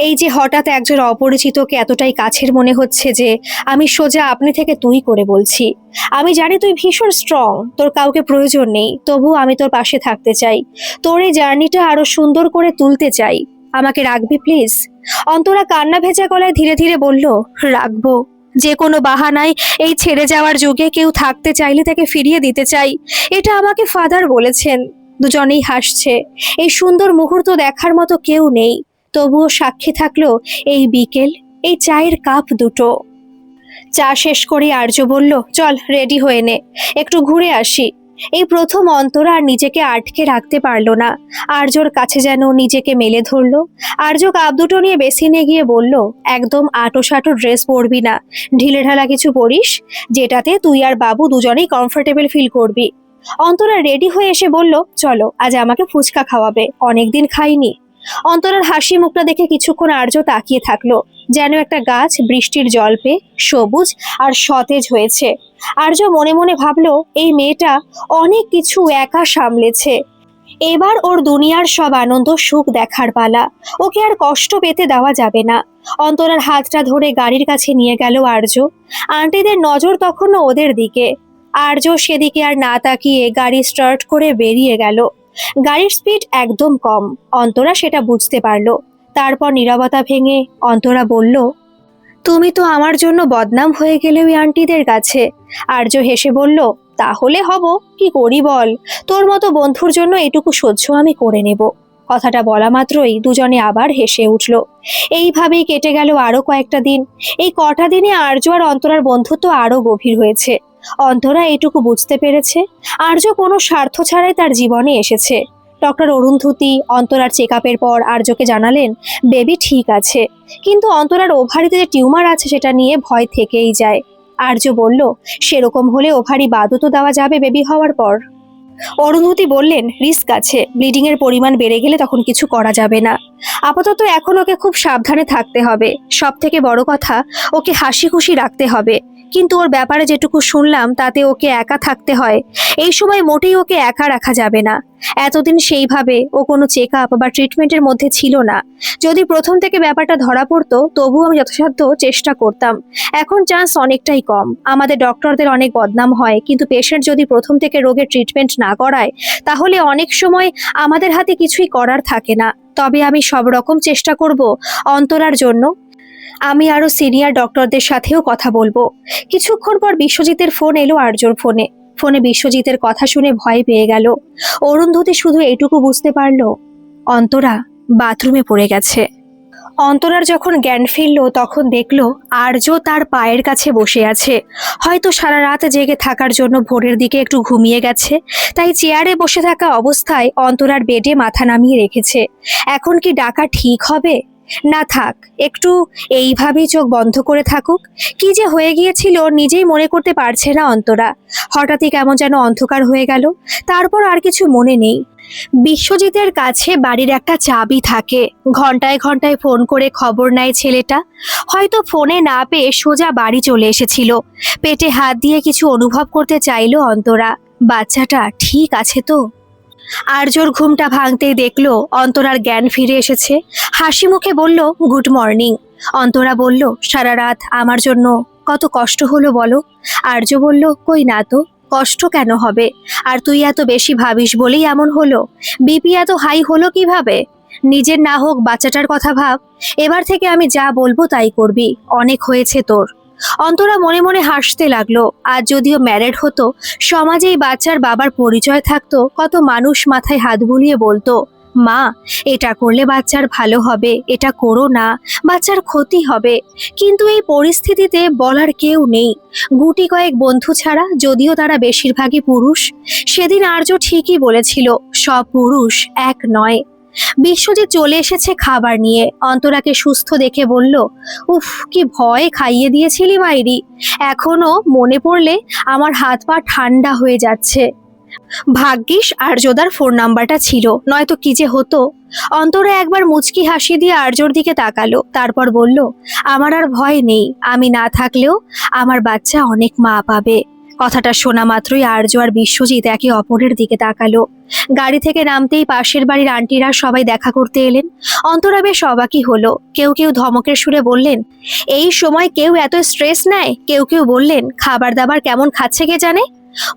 এই যে হঠাৎ একজন অপরিচিতকে এতটাই কাছের মনে হচ্ছে যে আমি সোজা আপনি থেকে তুই করে বলছি। আমি জানি তুই ভীষণ স্ট্রং, তোর কাউকে প্রয়োজন নেই, তবু আমি তোর পাশে থাকতে চাই। তোর এই জার্নিটা আরো সুন্দর করে তুলতে চাই। আমাকে রাখবি প্লিজ? অন্তরা কান্না ভেজা গলায় ধীরে ধীরে বলল, রাখবো, যে কোনো বাহানায় এই ছেড়ে যাওয়ার যুগে কেউ থাকতে চাইলে তাকে ফিরিয়ে দিতে চাই, এটা আমাকে ফাদার বলেছেন। দুজনেই হাসছে। এই সুন্দর মুহূর্ত দেখার মতো কেউ নেই, তবুও সাক্ষী থাকলো এই বিকেল, এই চায়ের কাপ দুটো। চা শেষ করে আর্য বলল, চল রেডি হয়ে নে, একটু ঘুরে আসি। এই প্রথম অন্তরা আর নিজেকে আটকে রাখতে পারলো না, আর্যর কাছে যেন নিজেকে মেলে ধরলো। আর্য কাপ দুটো নিয়ে বেসিনে গিয়ে বলল, একদম আঁটো ড্রেস পরবি না, ঢিলেঢালা কিছু পরিস, যেটাতে তুই আর বাবু দুজনেই কমফোর্টেবল ফিল করবি। অন্তরা রেডি হয়ে এসে বলল, চলো আজ আমাকে ফুচকা খাওয়াবে, অনেকদিন খাইনি। অন্তরার হাসি মুখটা দেখে কিছুক্ষণ আর্য তাকিয়ে থাকলো, যেন একটা গাছ বৃষ্টির জল পেয়ে সবুজ আর সতেজ হয়েছে। আর্য মনে মনে ভাবলো, এই মেয়েটা অনেক কিছু একা সামলেছে, এবার ওর দুনিয়ার সব আনন্দ সুখ দেখার পালা, ওকে আর কষ্ট পেতে দেওয়া যাবে না। অন্তরার হাতটা ধরে গাড়ির কাছে নিয়ে গেল আর্য। আন্টিদের নজর তখনও ওদের দিকে। আর্য সেদিকে আর না তাকিয়ে গাড়ি স্টার্ট করে বেরিয়ে গেল। গাড়ির স্পিড একদম কম, অন্তরা সেটা বুঝতে পারলো। তারপর নীরবতা ভেঙে অন্তরা বলল, তুমি তো আমার জন্য বদনাম হয়ে গেলে ওই আন্টিদের কাছে। আর্য হেসে বলল, তাহলে হব, কি করি বল, তোর মতো বন্ধুর জন্য এটুকু সহ্য আমি করে নেব। কথাটা বলা মাত্রই দুজনে আবার হেসে উঠল। এইভাবেই কেটে গেল আরো কয়েকটা দিন। এই কটা দিনে আর্য আর অন্তরার বন্ধুত্ব আরো গভীর হয়েছে। অন্তরা এইটুকু বুঝতে পেরেছে, আর্য কোনো স্বার্থ ছাড়াই তার জীবনে এসেছে। ডক্টর অরুন্ধতী অন্তরার চেক আপের পর আর্যকে জানালেন, বেবি ঠিক আছে, কিন্তু অন্তরার ওভারিতে যে টিউমার আছে সেটা নিয়ে ভয় থেকেই যায়। আর্য বলল, সেরকম হলে ওভারি বাদও তো দেওয়া যাবে বেবি হওয়ার পর। অরুন্ধতী বললেন, রিস্ক আছে, ব্লিডিং এর পরিমাণ বেড়ে গেলে তখন কিছু করা যাবে না। আপাতত এখন ওকে খুব সাবধানে থাকতে হবে, সব থেকে বড় কথা ওকে হাসি খুশি রাখতে হবে। কিন্তু ওর ব্যাপারে যেটুকু শুনলাম তাতে ওকে একা থাকতে হয়, এই সময় মোটেই ওকে একা রাখা যাবে না। এতদিন সেইভাবে ও কোনো চেক আপ বা ট্রিটমেন্টের মধ্যে ছিল না। যদি প্রথম থেকে ব্যাপারটা ধরা পড়তো তবুও আমি যথাসাধ্য চেষ্টা করতাম। এখন চান্স অনেকটাই কম। আমাদের ডক্টরদের অনেক বদনাম হয়, কিন্তু পেশেন্ট যদি প্রথম থেকে রোগের ট্রিটমেন্ট না করায় তাহলে অনেক সময় আমাদের হাতে কিছুই করার থাকে না। তবে আমি সব রকম চেষ্টা করব অন্তরার জন্য। আমি আরো সিনিয়র ডক্টরদের সাথেও কথা বলবো। কিছুক্ষণ পর বিশ্বজিতের ফোন এলো আর্যর ফোনে। ফোনে বিশ্বজিতের কথা শুনে ভয় পেয়ে গেল। অরুন্ধতী শুধু এটুকু বুঝতে পারলো, অন্তরা বাথরুমে পড়ে গেছে। অন্তরার যখন জ্ঞান ফিরল তখন দেখলো আর্য তার পায়ের কাছে বসে আছে। হয়তো সারা রাত জেগে থাকার জন্য ভোরের দিকে একটু ঘুমিয়ে গেছে, তাই চেয়ারে বসে থাকা অবস্থায় অন্তরার বেডে মাথা নামিয়ে রেখেছে। এখন কি ডাকা ঠিক হবে? না থাক, একটু এইভাবেই চোখ বন্ধ করে থাকুক। কি যে হয়ে গিয়েছিল নিজেই মনে করতে পারছে না অন্তরা। হঠাৎই কেমন যেন অন্ধকার হয়ে গেল, তারপর আর কিছু মনে নেই। বিশ্বজিতের কাছে বাড়ির একটা চাবি থাকে, ঘন্টায় ঘন্টায় ফোন করে খবর নেয় ছেলেটা। হয়তো ফোনে না পেয়ে সোজা বাড়ি চলে এসেছিল। পেটে হাত দিয়ে কিছু অনুভব করতে চাইলো অন্তরা, বাচ্চাটা ঠিক আছে তো। আর্যর ঘুমটা ভাঙতেই দেখলো অন্তরার জ্ঞান ফিরে এসেছে। হাসি মুখে বলল, গুড মর্নিং। অন্তরা বলল, সারা রাত আমার জন্য কত কষ্ট হলো বলো। আর্য বলল, কই না তো, কষ্ট কেন হবে, আর তুই এত বেশি ভাবিস বলেই এমন হলো। বিপি এত হাই হলো কিভাবে? নিজের না হোক বাচ্চাটার কথা ভাব। এবার থেকে আমি যা বলবো তাই করবি, অনেক হয়েছে তোর। অন্তরা মনে মনে হাসতে লাগলো। আজ যদিও ম্যারেড হতো, সমাজে এই বাচ্চার বাবার পরিচয় থাকতো, কত মানুষ মাথায় হাত বুলিয়ে বলতো, মা এটা করলে বাচ্চার ভালো হবে, এটা করো না, বাচ্চার ক্ষতি হবে। কিন্তু এই পরিস্থিতিতে বলার কেউ নেই, গুটি কয়েক বন্ধু ছাড়া, যদিও তারা বেশিরভাগই পুরুষ। সেদিন আর্য ঠিকই বলেছিল, সব পুরুষ এক নয়। বিশ্বজিৎ চলে এসেছে খাবার নিয়ে। অন্তরাকে সুস্থ দেখে বলল, উফ কি ভয় খাইয়ে দিয়েছিলি মাইরি, এখনো মনে পড়লে আমার হাত পা ঠান্ডা হয়ে যাচ্ছে। ভাগ্যিস আর্যদার ফোন নাম্বারটা ছিল, নয়তো কি যে হতো। অন্তরা একবার মুচকি হাসি দিয়ে আর্যর দিকে তাকালো, তারপর বলল, আমার আর ভয় নেই, আমি না থাকলেও আমার বাচ্চা অনেক মা পাবে। কথাটা শোনা মাত্রই আর্য আর বিশ্বজিৎ একে অপরের দিকে তাকালো। গাড়ি থেকে নামতেই পাশের বাড়ির আন্টিরা সবাই দেখা করতে এলেন। অন্তরা বেশ অবাকই হলো। কেউ কেউ ধমকের সুরে বললেন, এই সময় কেউ এত স্ট্রেস নেয়। কেউ কেউ বললেন, খাবার দাবার কেমন খাচ্ছে কে জানে।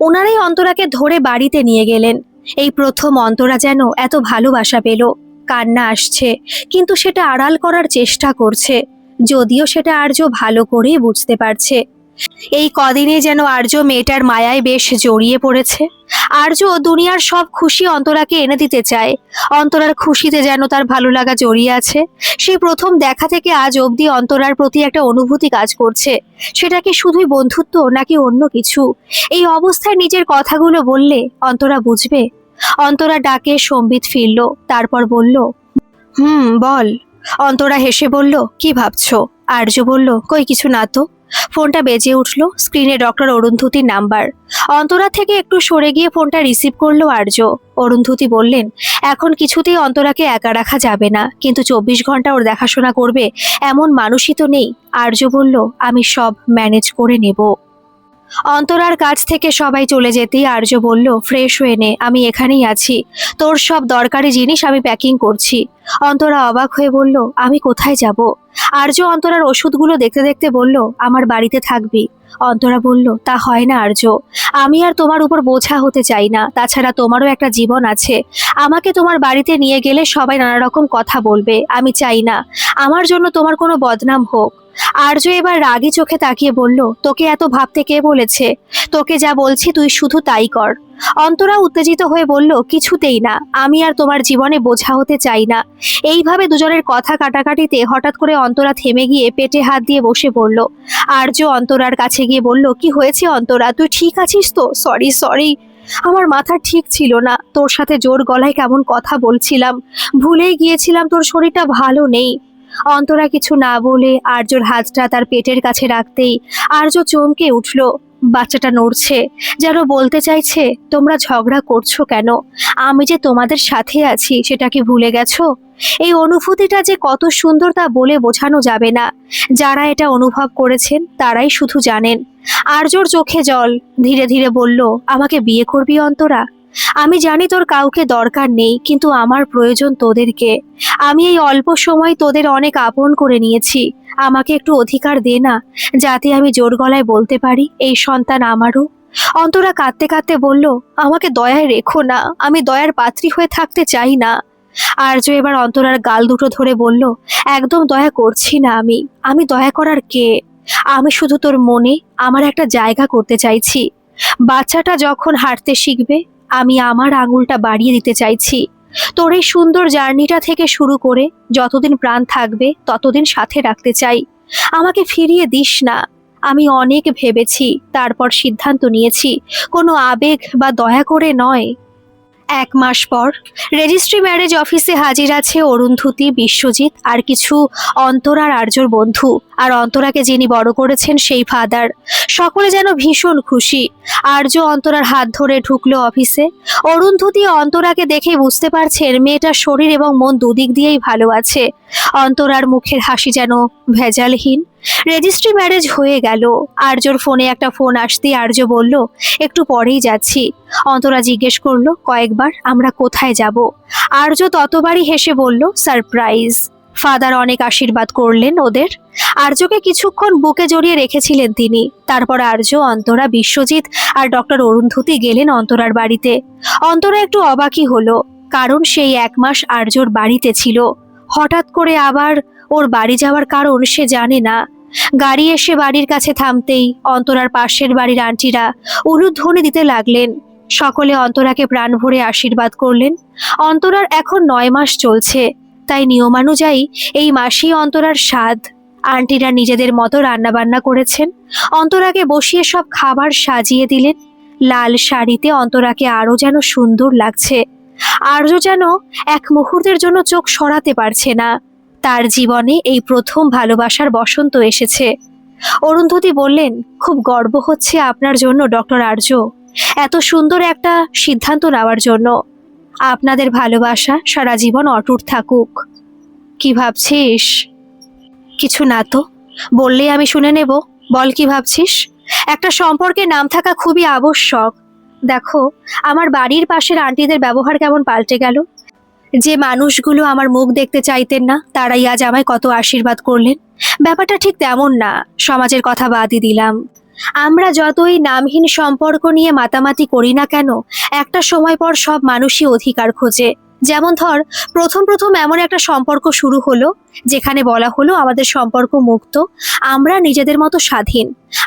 ওনারাই অন্তরাকে ধরে বাড়িতে নিয়ে গেলেন। এই প্রথম অন্তরা যেন এত ভালোবাসা পেল। কান্না আসছে, কিন্তু সেটা আড়াল করার চেষ্টা করছে। যদিও সেটা আর্য ভালো করেই বুঝতে পারছে। এই কদিনে যেন আর্য মেয়েটার মায়ায় বেশ জড়িয়ে পড়েছে। আর্য দুনিয়ার সব খুশি অন্তরাকে এনে দিতে চায়। অন্তরার খুশিতে যেন তার ভালো লাগা জড়িয়ে আছে। সেই প্রথম দেখা থেকে আজ অবধি অন্তরার প্রতি একটা অনুভূতি কাজ করছে। সেটা কি শুধুই বন্ধুত্ব নাকি অন্য কিছু? এই অবস্থায় নিজের কথাগুলো বললে অন্তরা বুঝবে। অন্তরা ডাকে সম্বিত ফিরল, তারপর বলল, বল। অন্তরা হেসে বলল, কি ভাবছো? আর্য বলল, কই কিছু না তো। ফোনটা বেজে উঠল, স্ক্রিনে ডক্টর অরুন্ধতির নাম্বার। অন্তরা থেকে একটু সরে গিয়ে ফোনটা রিসিভ করলো আর্য। অরুন্ধতী বললেন, এখন কিছুতেই অন্তরাকে একা রাখা যাবে না, কিন্তু 24 ঘন্টা ওর দেখাশোনা করবে এমন মানুষই তো নেই। আর্য বলল, আমি সব ম্যানেজ করে নেব। অন্তরার কাছ থেকে সবাই চলে যেতেই আর্য বলল, ফ্রেশ হয়ে নে, আমি এখানেই আছি। তোর সব দরকারি জিনিস আমি প্যাকিং করছি। অন্তরা অবাক হয়ে বলল, আমি কোথায় যাব? আর্য অন্তরার ওষুধগুলো দেখতে দেখতে বলল, আমার বাড়িতে থাকবি। অন্তরা বলল, তা হয় না আর্য, আমি আর তোমার উপর বোঝা হতে চাই না। তাছাড়া তোমারও একটা জীবন আছে। আমাকে তোমার বাড়িতে নিয়ে গেলে সবাই নানা রকম কথা বলবে, আমি চাই না আমার জন্য তোমার কোনো বদনাম হোক। আর্য এবার রাগী চোখে তাকিয়ে বলল, তোকে এত ভাবতে কে বলেছে? তোকে যা বলছি তুই শুধু তাই কর। অন্তরা উত্তেজিত হয়ে বলল, কিছুতেই না, আমি আর তোমার জীবনে বোঝা হতে চাই না। এইভাবে দুজনের কথা কাটাকাটিতে হঠাৎ করে অন্তরা থেমে গিয়ে পেটে হাত দিয়ে বসে পড়ল। আর্য অন্তরার কাছে গিয়ে বলল, কি হয়েছে অন্তরা, তুই ঠিক আছিস তো? সরি সরি, আমার মাথা ঠিক ছিল না, তোর সাথে জোর গলায় কেমন কথা বলছিলাম, ভুলেই গিয়েছিলাম তোর শরীরটা ভালো নেই। অন্তরা কিছু না বলে আর্যর হাতটা তার পেটের কাছে রাখতেই আর্য চমকে উঠল। বাচ্চাটা নড়ছে, যেন বলতে চাইছে, তোমরা ঝগড়া করছো কেন? আমি যে তোমাদের সাথে আছি সেটা কি ভুলে গেছো? এই অনুভূতিটা যে কত সুন্দর তা বলে বোঝানো যাবে না। যারা এটা অনুভব করেছেন তারাই শুধু জানেন। আর্যর চোখে জল, ধীরে ধীরে বলল, আমাকে বিয়ে করবি অন্তরা? আমি জানি তোর কাউকে দরকার নেই, কিন্তু আমার প্রয়োজন তোদেরকে। আমি এই অল্প সময় তোদের অনেক আপন করে নিয়েছি। আমাকে একটু অধিকার দে না, যাতে আমি জোর গলায় বলতে পারি, এই সন্তান আমারও। অন্তরা কাঁদতে কাঁদতে বলল, আমাকে দয়ায় রেখো না, আমি দয়ার পাত্রী হয়ে থাকতে চাই না। আর্য এবার অন্তরার গাল দুটো ধরে বলল, একদম দয়া করছি না আমি। আমি দয়া করার কে? আমি শুধু তোর মনে আমার একটা জায়গা করতে চাইছি। বাচ্চাটা যখন হাঁটতে শিখবে আমি আমার আঙুলটা বাড়িয়ে দিতে চাইছি। তোর এই সুন্দর জার্নিটা থেকে শুরু করে যতদিন প্রাণ থাকবে ততদিন সাথে রাখতে চাই। আমাকে ফিরিয়ে দিস না। আমি অনেক ভেবেছি, তারপর সিদ্ধান্ত নিয়েছি, কোনো আবেগ বা দয়া করে নয়। 1 মাস পর রেজিস্ট্রি ম্যারেজ অফিসে হাজির আছে অরুন্ধতী, বিশ্বজিৎ আর কিছু অন্তরার আর্যর বন্ধু। আর অন্তরাকে যিনি বড় করেছেন সেই ফাদার। সকলে যেন ভীষণ খুশি। আর্য অন্তরার হাত ধরে ঢুকলো অফিসে। অরুন্ধতী অন্তরাকে দেখে বুঝতে পারছেন মেয়েটার শরীর এবং মন দুদিক দিয়েই ভালো আছে। অন্তরার মুখের হাসি যেন ভেজালহীন। রেজিস্ট্রি ম্যারেজ হয়ে গেল। আর্যর ফোনে একটা ফোন আসতেই আর্য বলল, একটু পরেই যাচ্ছি। অন্তরা জিজ্ঞেস করলো, কয়েকবার আমরা কোথায় যাব? আর্য ততবারই হেসে বলল, সারপ্রাইজ। ফাদার অনেক আশীর্বাদ করলেন ওদের। আর্যকে কিছুক্ষণ বুকে জড়িয়ে রেখেছিলেন তিনি। তারপর আর্য, অন্তরা, বিশ্বজিৎ আর ডক্টর অরুন্ধতী গেলেন অন্তরার বাড়িতে। অন্তরা একটু অবাকই হলো, কারণ সেই 1 মাস আর্যর বাড়িতে ছিল। হঠাৎ করে আবার ওর বাড়ি যাওয়ার কারণ সে জানে না। গাড়ি এসে বাড়ির কাছে থামতেই অন্তরার পাশের বাড়ির আন্টিরা উলুধ্বনি দিতে লাগলেন। সকলে অন্তরাকে প্রাণ ভরে আশীর্বাদ করলেন। অন্তরার এখন 9 মাস চলছে, তাই নিয়মানুযায়ী এই মাসেই অন্তরার স্বাদ। আন্টিরা নিজেদের মতো রান্নাবান্না করেছেন। অন্তরাকে বসিয়ে সব খাবার সাজিয়ে দিলেন। লাল শাড়িতে অন্তরাকে আরো যেন সুন্দর লাগছে। আর্য যেন এক মুহূর্তের জন্য চোখ সরাতে পারছে না। তার জীবনে এই প্রথম ভালোবাসার বসন্ত এসেছে। অরুন্ধতী বললেন, খুব গর্ব হচ্ছে আপনার জন্য ডক্টর আর্য, এত সুন্দর একটা সিদ্ধান্ত নেওয়ার জন্য। আপনাদের ভালোবাসা সারা জীবন অটুট থাকুক। কি ভাবছিস? কিছু না তো, বললেই আমি শুনে নেব। বল কি ভাবছিস? একটা সম্পর্কে নাম থাকা খুবই আবশ্যক। দেখো, আমার বাড়ির পাশের আন্টিদের ব্যবহার কেমন পাল্টে গেল। যে মানুষগুলো আমার মুখ দেখতে চাইতেন না তারাই আজ আমায় কত আশীর্বাদ করলেন। ব্যাপারটা ঠিক তেমন না। সমাজের কথা বাদই দিলাম, আমরা যতই নামহীন সম্পর্ক নিয়ে মাতামাতি করি না কেন, একটা সময় পর সব মানুষই অধিকার খোঁজে। যেমন ধর, প্রথম প্রথম এমন একটা সম্পর্ক শুরু হলো যেখানে বলা হলো আমাদের সম্পর্ক মুক্ত, আমরা নিজেদের মতো স্বাধীন,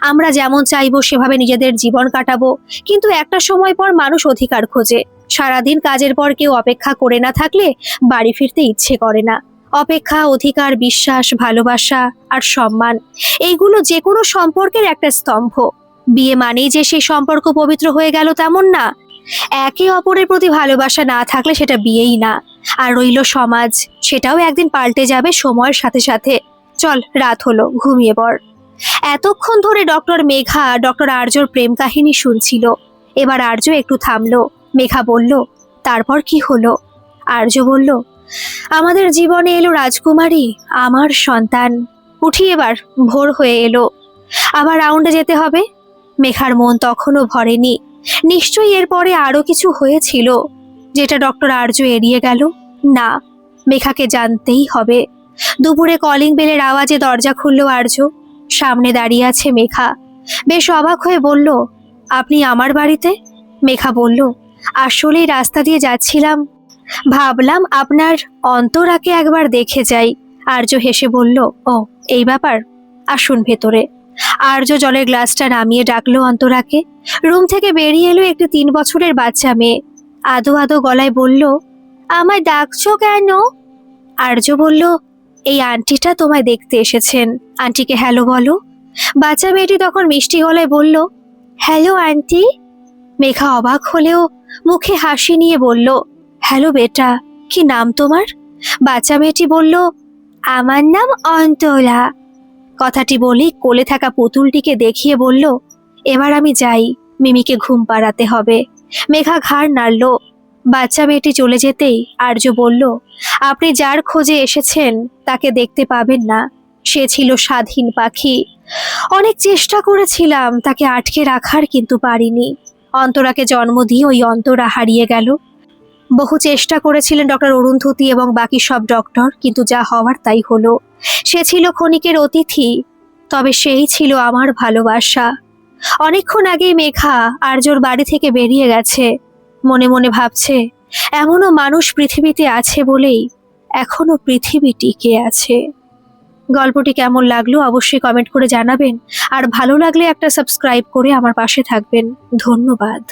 আমরা যেমন চাইবো সেভাবে নিজেদের জীবন কাটাবো। কিন্তু একটা সময় পর মানুষ অধিকার খোঁজে। সারাদিন কাজের পর কেউ অপেক্ষা করে না থাকলে বাড়ি ফিরতে ইচ্ছে করে না। অপেক্ষা, অধিকার, বিশ্বাস, ভালোবাসা আর সম্মান, এইগুলো যে কোনো সম্পর্কের একটা স্তম্ভ। বিয়ে মানেই যে সেই সম্পর্ক পবিত্র হয়ে গেল তেমন না। একে অপরের প্রতি ভালোবাসা না থাকলে সেটা বিয়েই না। আর রইল সমাজ, সেটাও একদিন পাল্টে যাবে সময়ের সাথে সাথে। চল, রাত হলো, ঘুমিয়ে পড়। এতক্ষণ ধরে ডক্টর মেঘা ডক্টর আর্যর প্রেম কাহিনী শুনছিল। এবার আর্য একটু থামলো। মেঘা বলল, তারপর কি হলো? আর্য বলল, আমাদের জীবনে এলো রাজকুমারী, আমার সন্তান। উঠি এবার, ভোর হয়ে এলো, আবার রাউন্ডে যেতে হবে। মেঘার মন তখনও ভরেনি। নিশ্চয়ই এরপরে আরো কিছু হয়েছিল যেটা ডক্টর আর্য এড়িয়ে গেল। না, মেঘাকে জানতেই হবে। দুপুরে কলিং বেলের আওয়াজে দরজা খুলল আর্য। সামনে দাঁড়িয়ে আছে মেঘা। বেশ অবাক হয়ে বলল, আপনি আমার বাড়িতে? মেঘা বলল, আসলেই রাস্তা দিয়ে যাচ্ছিলাম, ভাবলাম আপনার অন্তরাকে একবার দেখে যাই। আর্য হেসে বলল, ও এই ব্যাপার, আসুন ভেতরে। আর্য জলের গ্লাসটা নামিয়ে ডাকলো অন্তরাকে। রুম থেকে বেরিয়ে এলো একটি 3 বছরের বাচ্চা মেয়ে। আদো আদো গলায় বলল, আমায় ডাকছো কেন? আর্য বলল, এই আন্টিটা তোমায় দেখতে এসেছেন, আন্টিকে হ্যালো বলো। বাচ্চা মেয়েটি তখন মিষ্টি গলায় বলল, হ্যালো আন্টি। মেঘা অবাক হলেও মুখে হাসি নিয়ে বলল, হ্যালো বেটা, কি নাম তোমার? বাচ্চা মেয়েটি বলল, আমার নাম অন্তরা। কথাটি বলেই কোলে থাকা পুতুলটিকে দেখিয়ে বলল, এবার আমি যাই, মিমিকে ঘুম পাড়াতে হবে। মেঘা ঘাড় নাড়ল। বাচ্চা মেয়েটি চলে যেতেই আর্য বলল, আপনি যার খোঁজে এসেছেন তাকে দেখতে পাবেন না। সে ছিল স্বাধীন পাখি। অনেক চেষ্টা করেছিলাম তাকে আটকে রাখার, কিন্তু পারিনি। অন্তরাকে জন্ম দিয়ে ওই অন্তরা হারিয়ে গেল। বহু চেষ্টা করেছিলেন ডক্টর অরুন্ধতী এবং বাকি সব ডক্টর, কিন্তু যা হওয়ার তাই হলো। সে ছিল ক্ষণিকের অতিথি, তবে সেই ছিল আমার ভালোবাসা। অনেকক্ষণ আগেই মেঘা আর্যর বাড়ি থেকে বেরিয়ে গেছে। মনে মনে ভাবছে, এমনও মানুষ পৃথিবীতে আছে বলেই এখনো পৃথিবী টিকে আছে। গল্পটি কেমন লাগলো অবশ্যই কমেন্ট করে জানাবেন। আর ভালো লাগলে একটা সাবস্ক্রাইব করে আমার পাশে থাকবেন। ধন্যবাদ।